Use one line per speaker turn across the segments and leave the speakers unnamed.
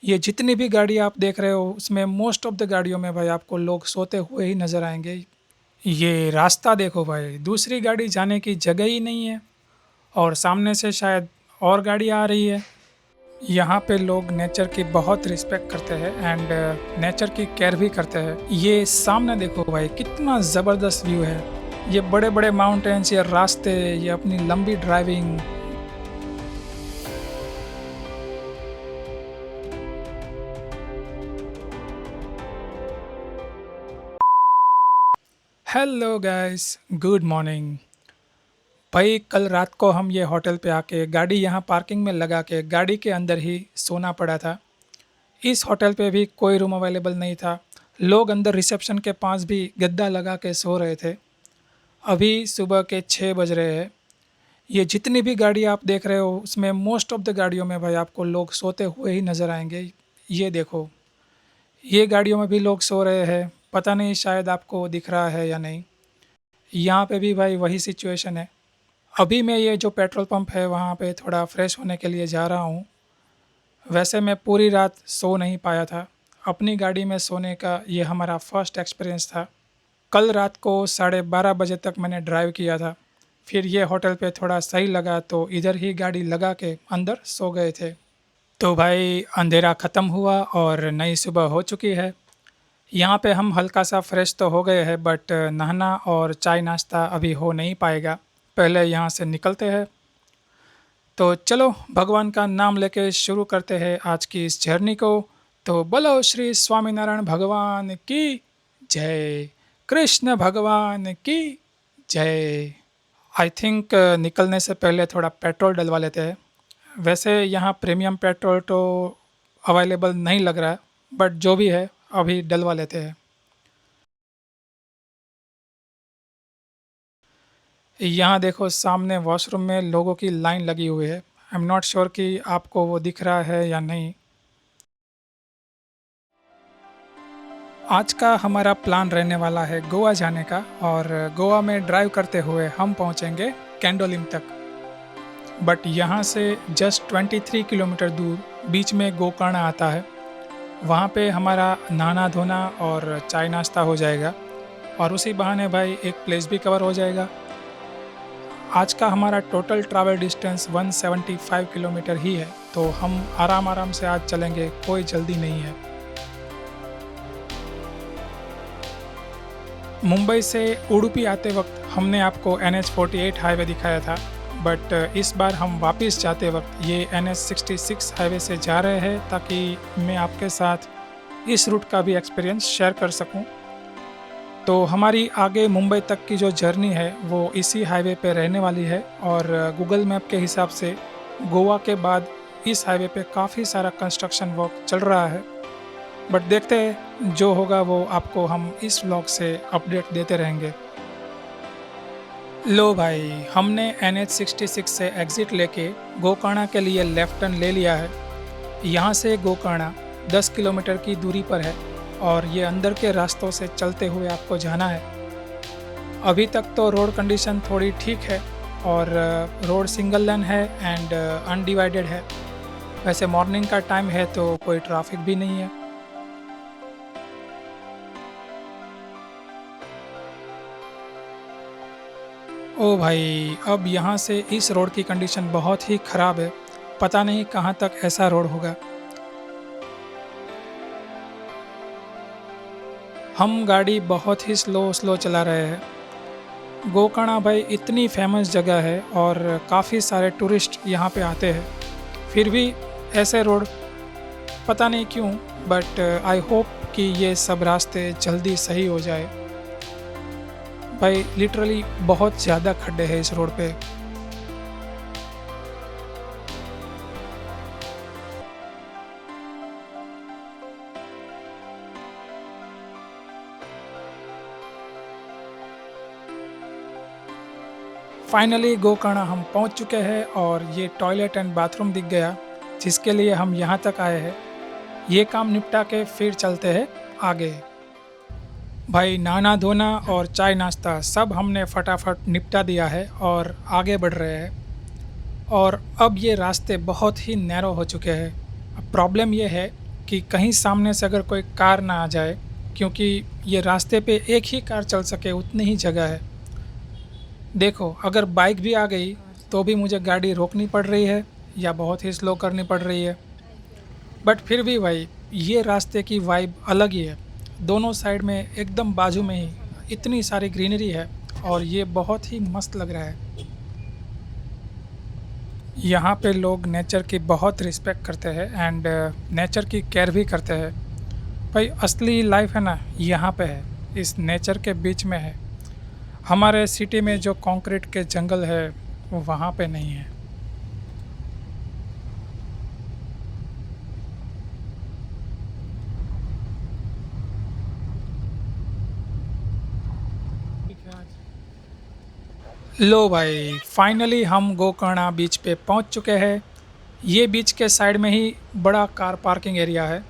ये जितनी भी गाड़ी आप देख रहे हो उसमें मोस्ट ऑफ द गाड़ियों में भाई आपको लोग सोते हुए ही नज़र आएँगे। ये रास्ता देखो भाई, दूसरी गाड़ी जाने की जगह ही नहीं है और सामने से शायद और गाड़ी आ रही है। यहाँ पे लोग नेचर की बहुत रिस्पेक्ट करते हैं एंड नेचर की केयर भी करते हैं। ये सामने देखो भाई कितना ज़बरदस्त व्यू है। ये बड़े-बड़े माउंटेन्स, ये रास्ते, ये अपनी लंबी driving. Hello guys, good morning. भाई कल रात को हम ये होटल पे आके गाड़ी यहाँ पार्किंग में लगा के गाड़ी के अंदर ही सोना पड़ा था। इस होटल पे भी कोई रूम अवेलेबल नहीं था। लोग अंदर रिसेप्शन के पास भी गद्दा लगा के सो रहे थे। अभी सुबह के 6 बज रहे हैं। ये जितनी भी गाड़ी आप देख रहे हो उसमें मोस्ट ऑफ द गाड़ियों में भाई आपको लोग सोते हुए ही नज़र आएंगे। ये देखो, ये गाड़ियों में भी लोग सो रहे हैं। पता नहीं शायद आपको दिख रहा है या नहीं। यहाँ पे भी भाई वही सिचुएशन है। अभी मैं ये जो पेट्रोल पंप है वहाँ पे थोड़ा फ्रेश होने के लिए जा रहा हूँ। वैसे मैं पूरी रात सो नहीं पाया था। अपनी गाड़ी में सोने का ये हमारा फर्स्ट एक्सपीरियंस था। कल रात को 12:30 बजे तक मैंने ड्राइव किया था। फिर ये होटल पे थोड़ा सही लगा तो इधर ही गाड़ी लगा के अंदर सो गए थे। तो भाई अंधेरा ख़त्म हुआ और नई सुबह हो चुकी है। यहाँ पे हम हल्का सा फ्रेश तो हो गए हैं बट नहाना और चाय नाश्ता अभी हो नहीं पाएगा। पहले यहाँ से निकलते हैं। तो चलो भगवान का नाम लेके शुरू करते हैं आज की इस जर्नी को। तो बोलो श्री स्वामीनारायण भगवान की जय, कृष्ण भगवान की जय। आई थिंक निकलने से पहले थोड़ा पेट्रोल डलवा लेते हैं। वैसे यहाँ प्रीमियम पेट्रोल तो अवेलेबल नहीं लग रहा है बट जो भी है अभी डलवा लेते हैं। यहाँ देखो सामने वॉशरूम में लोगों की लाइन लगी हुई है। आई एम नॉट श्योर कि आपको वो दिख रहा है या नहीं। आज का हमारा प्लान रहने वाला है गोवा जाने का और गोवा में ड्राइव करते हुए हम पहुँचेंगे कैंडोलिम तक। बट यहाँ से जस्ट 23 किलोमीटर दूर बीच में गोकर्ण आता है। वहाँ पे हमारा नहाना धोना और चाय नाश्ता हो जाएगा और उसी बहाने भाई एक प्लेस भी कवर हो जाएगा। आज का हमारा टोटल ट्रैवल डिस्टेंस 175 किलोमीटर ही है तो हम आराम आराम से आज चलेंगे, कोई जल्दी नहीं है। मुंबई से उडुपी आते वक्त हमने आपको NH48 हाईवे दिखाया था बट इस बार हम वापस जाते वक्त ये NH66 हाईवे से जा रहे हैं ताकि मैं आपके साथ इस रूट का भी एक्सपीरियंस शेयर कर सकूं। तो हमारी आगे मुंबई तक की जो जर्नी है वो इसी हाईवे पे रहने वाली है और गूगल मैप के हिसाब से गोवा के बाद इस हाईवे पे काफ़ी सारा कंस्ट्रक्शन वर्क चल रहा है। बट देखते हैं जो होगा वो आपको हम इस व्लॉग से अपडेट देते रहेंगे। लो भाई, हमने NH66 से एग्ज़िट लेके गोकर्णा के लिए लेफ्ट टर्न ले लिया है। यहाँ से गोकर्णा 10 किलोमीटर की दूरी पर है और ये अंदर के रास्तों से चलते हुए आपको जाना है। अभी तक तो रोड कंडीशन थोड़ी ठीक है और रोड सिंगल लेन है एंड अनडिवाइडेड है। वैसे मॉर्निंग का टाइम है तो कोई ट्रैफिक भी नहीं है। ओ भाई, अब यहाँ से इस रोड की कंडीशन बहुत ही ख़राब है। पता नहीं कहाँ तक ऐसा रोड होगा। हम गाड़ी बहुत ही स्लो स्लो चला रहे हैं। गोकर्णा भाई इतनी फेमस जगह है और काफ़ी सारे टूरिस्ट यहाँ पे आते हैं। फिर भी ऐसे रोड पता नहीं क्यों बट आई होप कि ये सब रास्ते जल्दी सही हो जाए। भाई लिटरली बहुत ज़्यादा खड्डे हैं इस रोड पे। फाइनली गोकर्णा हम पहुंच चुके हैं और ये टॉयलेट एंड बाथरूम दिख गया जिसके लिए हम यहाँ तक आए हैं। ये काम निपटा के फिर चलते हैं आगे। भाई नहाना धोना और चाय नाश्ता सब हमने फटाफट निपटा दिया है और आगे बढ़ रहे हैं। और अब ये रास्ते बहुत ही नैरो हो चुके हैं। अब प्रॉब्लम ये है कि कहीं सामने से अगर कोई कार ना आ जाए, क्योंकि ये रास्ते पे एक ही कार चल सके उतनी ही जगह है। देखो, अगर बाइक भी आ गई तो भी मुझे गाड़ी रोकनी पड़ रही है या बहुत ही स्लो करनी पड़ रही है। बट फिर भी भाई, ये रास्ते की वाइब अलग ही है। दोनों साइड में एकदम बाजू में ही इतनी सारी ग्रीनरी है और ये बहुत ही मस्त लग रहा है। यहाँ पे लोग नेचर की बहुत रिस्पेक्ट करते हैं एंड नेचर की केयर भी करते हैं। भाई, असली लाइफ है ना, यहाँ पे है, इस नेचर के बीच में है। हमारे सिटी में जो कंक्रीट के जंगल है वो वहाँ पे नहीं है। लो भाई, फाइनली हम गोकर्णा बीच पे पहुँच चुके हैं। ये बीच के साइड में ही बड़ा कार पार्किंग एरिया है।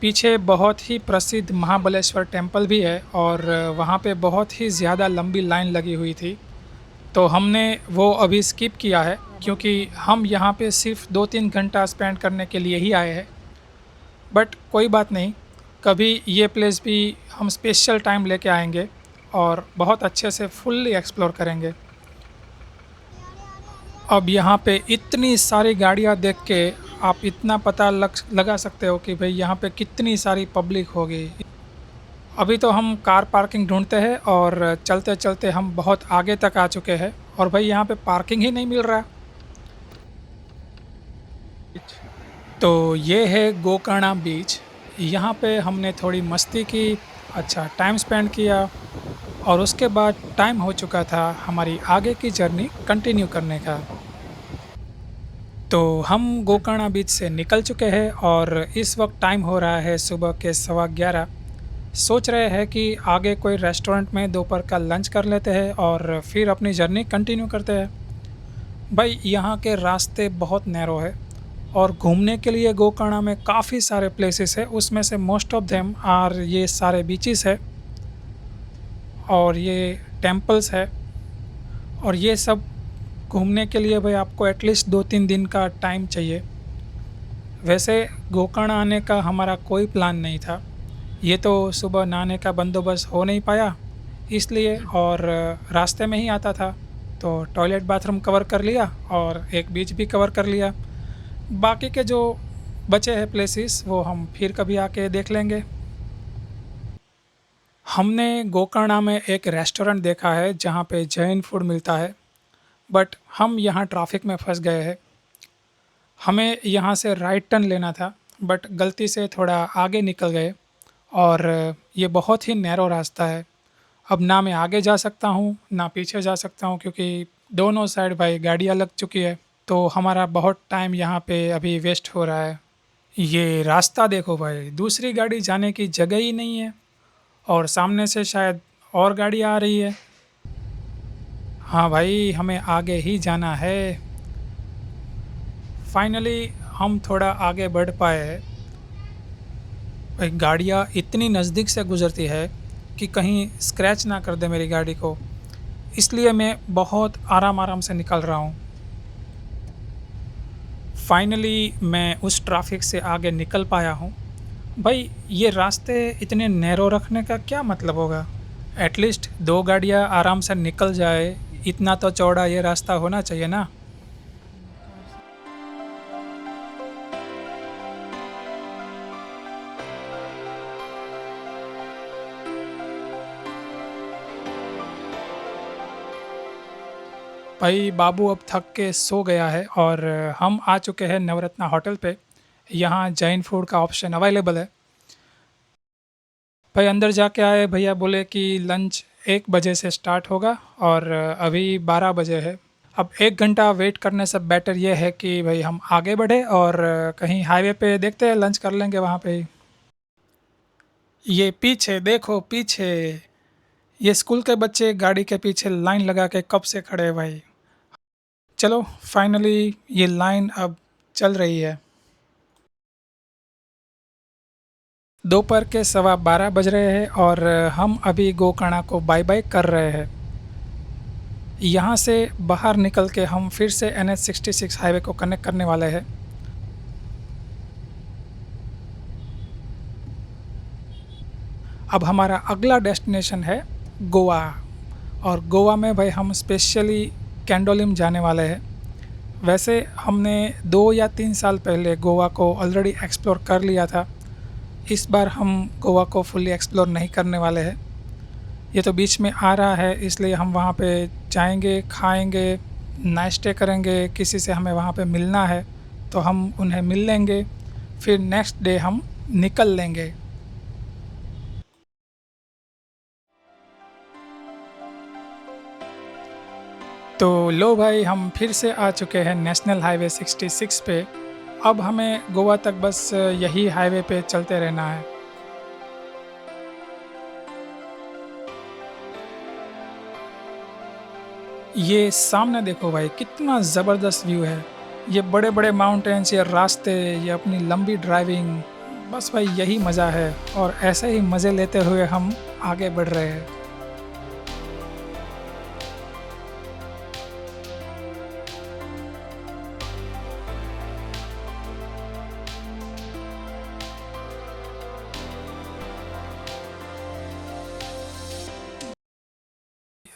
पीछे बहुत ही प्रसिद्ध महाबलेश्वर टेम्पल भी है और वहाँ पे बहुत ही ज़्यादा लंबी लाइन लगी हुई थी। तो हमने वो अभी स्किप किया है क्योंकि हम यहाँ पे सिर्फ 2-3 घंटा स्पेंड करने के लिए ही आए हैं। बट कोई बात नहीं, कभी ये प्लेस भी हम स्पेशल टाइम लेके आएंगे और बहुत अच्छे से फुल्ली एक्सप्लोर करेंगे। अब यहाँ पे इतनी सारी गाड़ियाँ देख के आप इतना पता लगा सकते हो कि भाई यहाँ पे कितनी सारी पब्लिक होगी। अभी तो हम कार पार्किंग ढूंढते हैं और चलते चलते हम बहुत आगे तक आ चुके हैं और भाई यहाँ पे पार्किंग ही नहीं मिल रहा। तो ये है गोकर्णा बीच। यहाँ पे हमने थोड़ी मस्ती की, अच्छा टाइम स्पेंड किया और उसके बाद टाइम हो चुका था हमारी आगे की जर्नी कंटिन्यू करने का। तो हम गोकर्णा बीच से निकल चुके हैं और इस वक्त टाइम हो रहा है सुबह के 11:15। सोच रहे हैं कि आगे कोई रेस्टोरेंट में दोपहर का लंच कर लेते हैं और फिर अपनी जर्नी कंटिन्यू करते हैं। भाई, यहाँ के रास्ते बहुत नैरो है और घूमने के लिए गोकर्णा में काफ़ी सारे प्लेसेस है, उसमें से मोस्ट ऑफ देम आर ये सारे बीचेस है और ये टेम्पल्स है। और ये सब घूमने के लिए भाई आपको एटलीस्ट 2-3 दिन का टाइम चाहिए। वैसे गोकर्ण आने का हमारा कोई प्लान नहीं था, ये तो सुबह नहाने का बंदोबस्त हो नहीं पाया इसलिए, और रास्ते में ही आता था तो टॉयलेट बाथरूम कवर कर लिया और एक बीच भी कवर कर लिया। बाकी के जो बचे हैं प्लेसेस वो हम फिर कभी आके देख लेंगे। हमने गोकर्णा में एक रेस्टोरेंट देखा है जहाँ पे जैन फूड मिलता है, बट हम यहाँ ट्रैफिक में फंस गए हैं। हमें यहाँ से राइट टर्न लेना था बट गलती से थोड़ा आगे निकल गए और ये बहुत ही नैरो रास्ता है। अब ना मैं आगे जा सकता हूँ ना पीछे जा सकता हूँ क्योंकि दोनों साइड भाई गाड़ियाँ लग चुकी है, तो हमारा बहुत टाइम यहाँ पे अभी वेस्ट हो रहा है। ये रास्ता देखो भाई, दूसरी गाड़ी जाने की जगह ही नहीं है और सामने से शायद और गाड़ी आ रही है। हाँ भाई, हमें आगे ही जाना है। फाइनली हम थोड़ा आगे बढ़ पाए हैं। भाई, गाड़ियाँ इतनी नज़दीक से गुज़रती है कि कहीं स्क्रैच ना कर दे मेरी गाड़ी को, इसलिए मैं बहुत आराम आराम से निकल रहा हूँ। फाइनली मैं उस ट्रैफिक से आगे निकल पाया हूँ। भाई, ये रास्ते इतने नैरो रखने का क्या मतलब होगा? एटलीस्ट 2 गाड़ियाँ आराम से निकल जाए, इतना तो चौड़ा ये रास्ता होना चाहिए ना। भाई, बाबू अब थक के सो गया है और हम आ चुके हैं नवरत्ना होटल पे। यहाँ जैन फूड का ऑप्शन अवेलेबल है। भाई, अंदर जाके आए, भैया बोले कि लंच 1 बजे से स्टार्ट होगा और अभी 12 बजे है। अब 1 घंटा वेट करने से बेटर ये है कि भाई हम आगे बढ़े और कहीं हाईवे पे देखते हैं, लंच कर लेंगे वहाँ पे ही। ये पीछे देखो, पीछे ये स्कूल के बच्चे गाड़ी के पीछे लाइन लगा के कब से खड़े हैं भाई। चलो, फाइनली ये लाइन अब चल रही है। दोपहर के 12:15 बज रहे हैं और हम अभी गोकर्णा को बाय बाय कर रहे हैं। यहाँ से बाहर निकल के हम फिर से NH-66 हाईवे को कनेक्ट करने वाले हैं। अब हमारा अगला डेस्टिनेशन है गोवा। और गोवा में भाई हम स्पेशली कैंडोलिम जाने वाले हैं। वैसे हमने 2 या 3 साल पहले गोवा को ऑलरेडी एक्सप्लोर कर लिया था। इस बार हम गोवा को फुल्ली एक्सप्लोर नहीं करने वाले हैं। ये तो बीच में आ रहा है, इसलिए हम वहाँ पे जाएंगे, खाएंगे, नाश्ते करेंगे, किसी से हमें वहाँ पे मिलना है तो हम उन्हें मिल लेंगे, फिर नेक्स्ट डे हम निकल लेंगे। तो लो भाई, हम फिर से आ चुके हैं नेशनल हाईवे 66 पे। अब हमें गोवा तक बस यही हाईवे पे चलते रहना है। ये सामने देखो भाई, कितना ज़बरदस्त व्यू है। ये बड़े बड़े माउंटेन्स, ये रास्ते, ये अपनी लंबी ड्राइविंग, बस भाई यही मज़ा है। और ऐसे ही मज़े लेते हुए हम आगे बढ़ रहे हैं।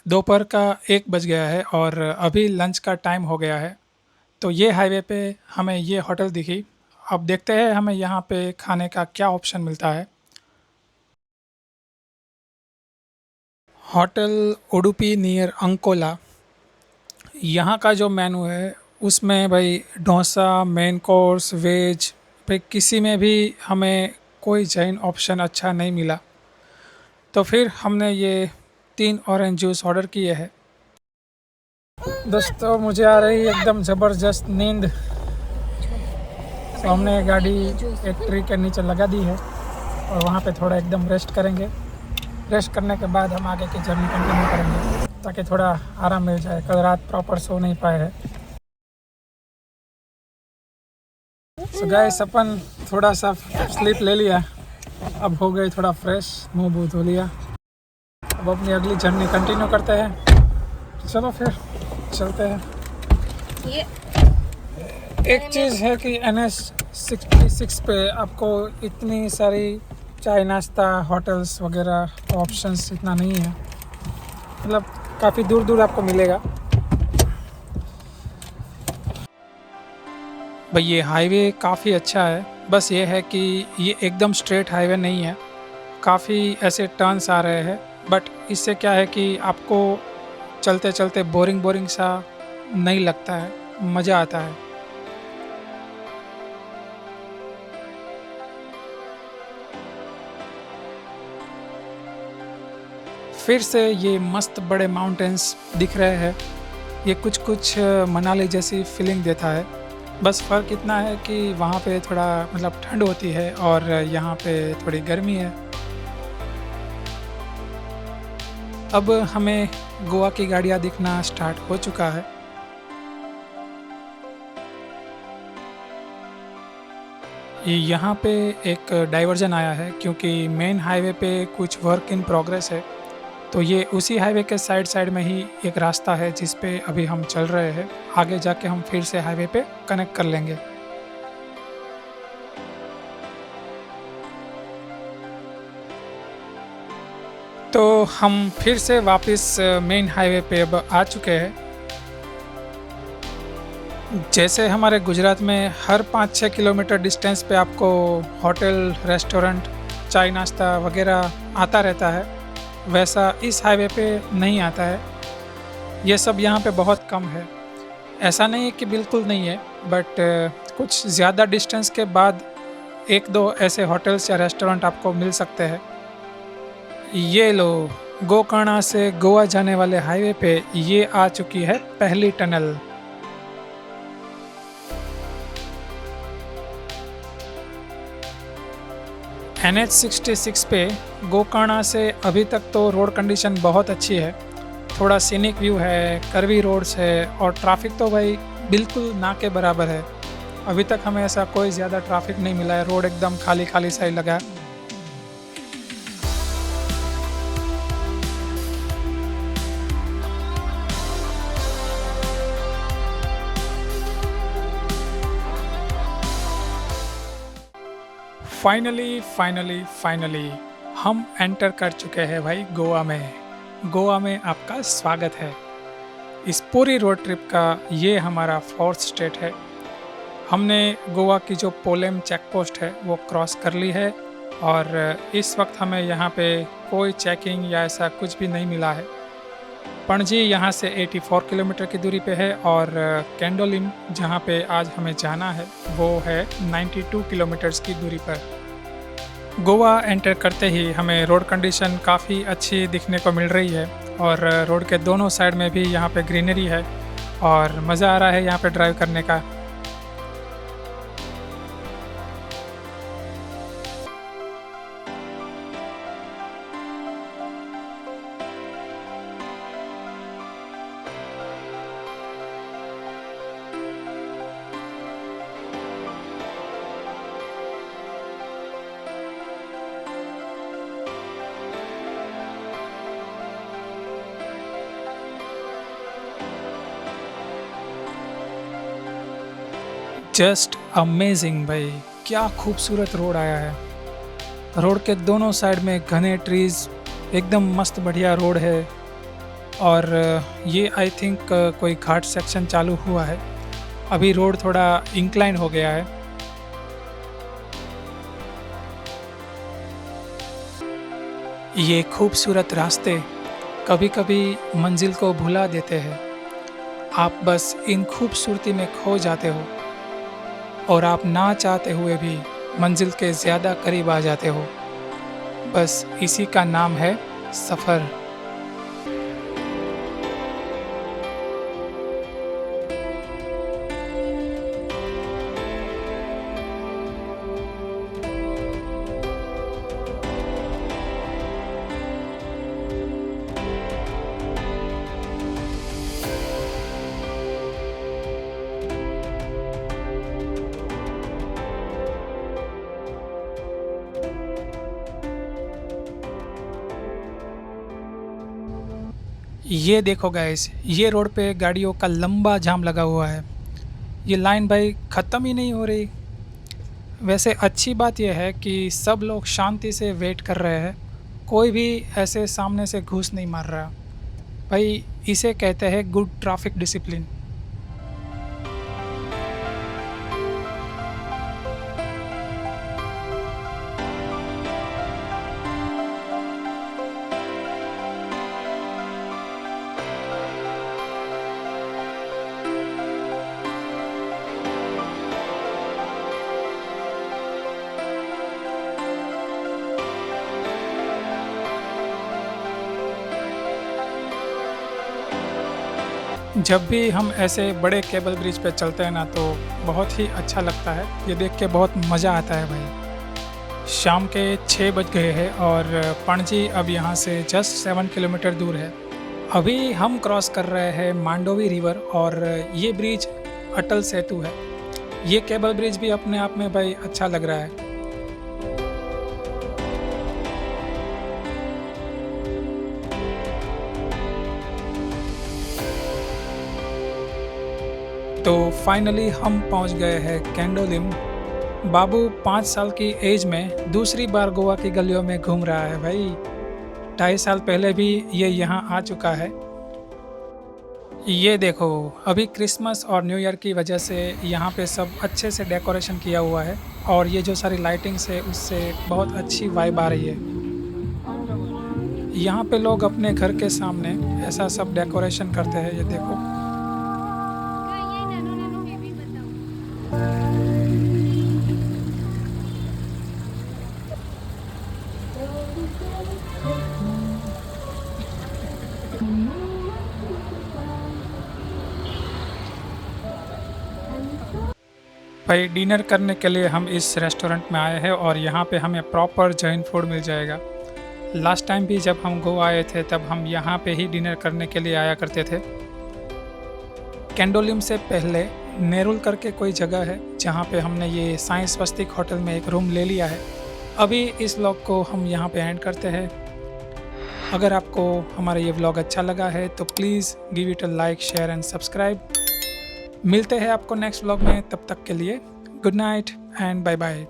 दोपहर का 1 बज गया है और अभी लंच का टाइम हो गया है। तो ये हाईवे पे हमें ये होटल दिखी। अब देखते हैं हमें यहाँ पे खाने का क्या ऑप्शन मिलता है। Hotel Udupi near Ankola. यहाँ का जो मेनू है उसमें भाई डोसा, मेन कोर्स, वेज, भाई किसी में भी हमें कोई जैन ऑप्शन अच्छा नहीं मिला। तो फिर हमने ये 3 ऑरेंज जूस ऑर्डर किए हैं। दोस्तों, मुझे आ रही एकदम ज़बरदस्त नींद। तो हमने गाड़ी एक ट्री के नीचे लगा दी है और वहाँ पे थोड़ा एकदम रेस्ट करेंगे। रेस्ट करने के बाद हम आगे की जर्नी कंटिन्यू करेंगे ताकि थोड़ा आराम मिल जाए। कल रात प्रॉपर सो नहीं पाए हैं। सो गाइस, अपन थोड़ा सा स्लीप ले लिया, अब हो गए थोड़ा फ्रेश, मुँह बूह धो लिया। अब अपनी अगली जर्नी कंटिन्यू करते हैं। चलो फिर चलते हैं।
ये
एक चीज़ है कि NH 66 पे आपको इतनी सारी चाय नाश्ता होटल्स वगैरह ऑप्शंस इतना नहीं है, मतलब काफ़ी दूर दूर आपको मिलेगा। भाई ये हाईवे काफ़ी अच्छा है, बस ये है कि ये एकदम स्ट्रेट हाईवे नहीं है, काफ़ी ऐसे टर्न्स आ रहे हैं। बट इससे क्या है कि आपको चलते चलते बोरिंग सा नहीं लगता है, मज़ा आता है। फिर से ये मस्त बड़े माउंटेन्स दिख रहे हैं। ये कुछ मनाली जैसी फीलिंग देता है। बस फ़र्क इतना है कि वहाँ पे थोड़ा मतलब ठंड होती है और यहाँ पे थोड़ी गर्मी है। अब हमें गोवा की गाड़ियाँ दिखना स्टार्ट हो चुका है। यहाँ पे एक डाइवर्जन आया है क्योंकि मेन हाईवे पे कुछ वर्क इन प्रोग्रेस है। तो ये उसी हाईवे के साइड साइड में ही एक रास्ता है जिस पे अभी हम चल रहे हैं। आगे जाके हम फिर से हाईवे पे कनेक्ट कर लेंगे। तो हम फिर से वापस मेन हाईवे पे अब आ चुके हैं। जैसे हमारे गुजरात में हर 5-6 किलोमीटर डिस्टेंस पे आपको होटल, रेस्टोरेंट, चाय नाश्ता वगैरह आता रहता है, वैसा इस हाईवे पे नहीं आता है। ये सब यहाँ पे बहुत कम है। ऐसा नहीं है कि बिल्कुल नहीं है, बट कुछ ज़्यादा डिस्टेंस के बाद 1-2 ऐसे होटल्स या रेस्टोरेंट आपको मिल सकते हैं। ये लो, गोकर्णा से गोवा जाने वाले हाईवे पे ये आ चुकी है पहली टनल। NH 66 पे गोकर्णा से अभी तक तो रोड कंडीशन बहुत अच्छी है। थोड़ा सीनिक व्यू है, कर्वी रोड्स है और ट्रैफिक तो भाई बिल्कुल ना के बराबर है। अभी तक हमें ऐसा कोई ज़्यादा ट्रैफिक नहीं मिला है। रोड एकदम खाली खाली सा ही लगा है। फाइनली हम एंटर कर चुके हैं भाई गोवा में। गोवा में आपका स्वागत है। इस पूरी रोड ट्रिप का ये हमारा 4th स्टेट है। हमने गोवा की जो पोलेम चेक पोस्ट है वो क्रॉस कर ली है और इस वक्त हमें यहाँ पे कोई चेकिंग या ऐसा कुछ भी नहीं मिला है। पणजी यहाँ से 84 किलोमीटर की दूरी पे है और कैंडोलिम जहाँ पे आज हमें जाना है वो है 92 किलोमीटर्स की दूरी पर। गोवा एंटर करते ही हमें रोड कंडीशन काफ़ी अच्छी दिखने को मिल रही है और रोड के दोनों साइड में भी यहाँ पे ग्रीनरी है और मज़ा आ रहा है यहाँ पे ड्राइव करने का। जस्ट अमेजिंग भाई, क्या खूबसूरत रोड आया है। रोड के दोनों साइड में घने ट्रीज़, एकदम मस्त बढ़िया रोड है और ये आई थिंक कोई घाट सेक्शन चालू हुआ है। अभी रोड थोड़ा इंक्लाइन हो गया है। ये खूबसूरत रास्ते कभी कभी मंजिल को भुला देते हैं। आप बस इन खूबसूरती में खो जाते हो और आप ना चाहते हुए भी मंजिल के ज़्यादा करीब आ जाते हो। बस इसी का नाम है सफ़र। ये देखो गाइस, ये रोड पे गाड़ियों का लंबा जाम लगा हुआ है। ये लाइन भाई ख़त्म ही नहीं हो रही। वैसे अच्छी बात यह है कि सब लोग शांति से वेट कर रहे हैं। कोई भी ऐसे सामने से घूस नहीं मार रहा। भाई इसे कहते हैं गुड ट्रैफिक डिसिप्लिन। जब भी हम ऐसे बड़े केबल ब्रिज पे चलते हैं ना तो बहुत ही अच्छा लगता है। ये देख के बहुत मज़ा आता है भाई। शाम के 6 बज गए हैं और पणजी अब यहाँ से जस्ट 7 किलोमीटर दूर है। अभी हम क्रॉस कर रहे हैं मांडोवी रिवर और ये ब्रिज अटल सेतु है। ये केबल ब्रिज भी अपने आप में भाई अच्छा लग रहा है। तो फाइनली हम पहुंच गए हैं कैंडोलिम। बाबू 5 साल की एज में दूसरी बार गोवा की गलियों में घूम रहा है भाई। 2.5 साल पहले भी ये यहाँ आ चुका है। ये देखो, अभी क्रिसमस और न्यू ईयर की वजह से यहाँ पे सब अच्छे से डेकोरेशन किया हुआ है और ये जो सारी लाइटिंग्स है उससे बहुत अच्छी वाइब आ रही है। यहाँ पे लोग अपने घर के सामने ऐसा सब डेकोरेशन करते हैं। ये देखो, भाई डिनर करने के लिए हम इस रेस्टोरेंट में आए हैं और यहाँ पे हमें प्रॉपर जैन फूड मिल जाएगा। लास्ट टाइम भी जब हम गोवा आए थे तब हम यहाँ पे ही डिनर करने के लिए आया करते थे। कैंडोलिम से पहले नेरुल करके कोई जगह है जहाँ पे हमने ये साइंस वस्तिक होटल में एक रूम ले लिया है। अभी इस व्लॉग को हम यहाँ पे एंड करते हैं। अगर आपको हमारा ये व्लॉग अच्छा लगा है तो please give it a like, share and subscribe. मिलते हैं आपको नेक्स्ट व्लॉग में। तब तक के लिए good night and bye bye.